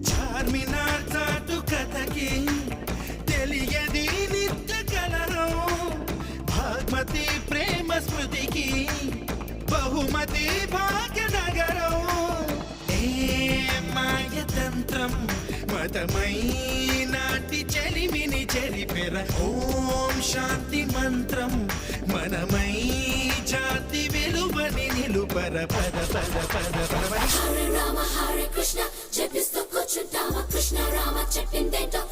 చార్మినార్ చాటు కథకి తెలియది నిత్య కలరం, భాగ్మతి ప్రేమ స్మృతికి బహుమతి భాగ్యనగరం. ఏ మాయతంత్రం మతమై నాటి చెలిమిని చెరిపెర, ఓం శాంతి మంత్రం మనమై జాతి విలువని నిలుపర. పద పద పద పద. హరే రామ హరే కృష్ణ జపిస్తూ కూర్చుంటామా, కృష్ణ రామ చెప్పిందేంటో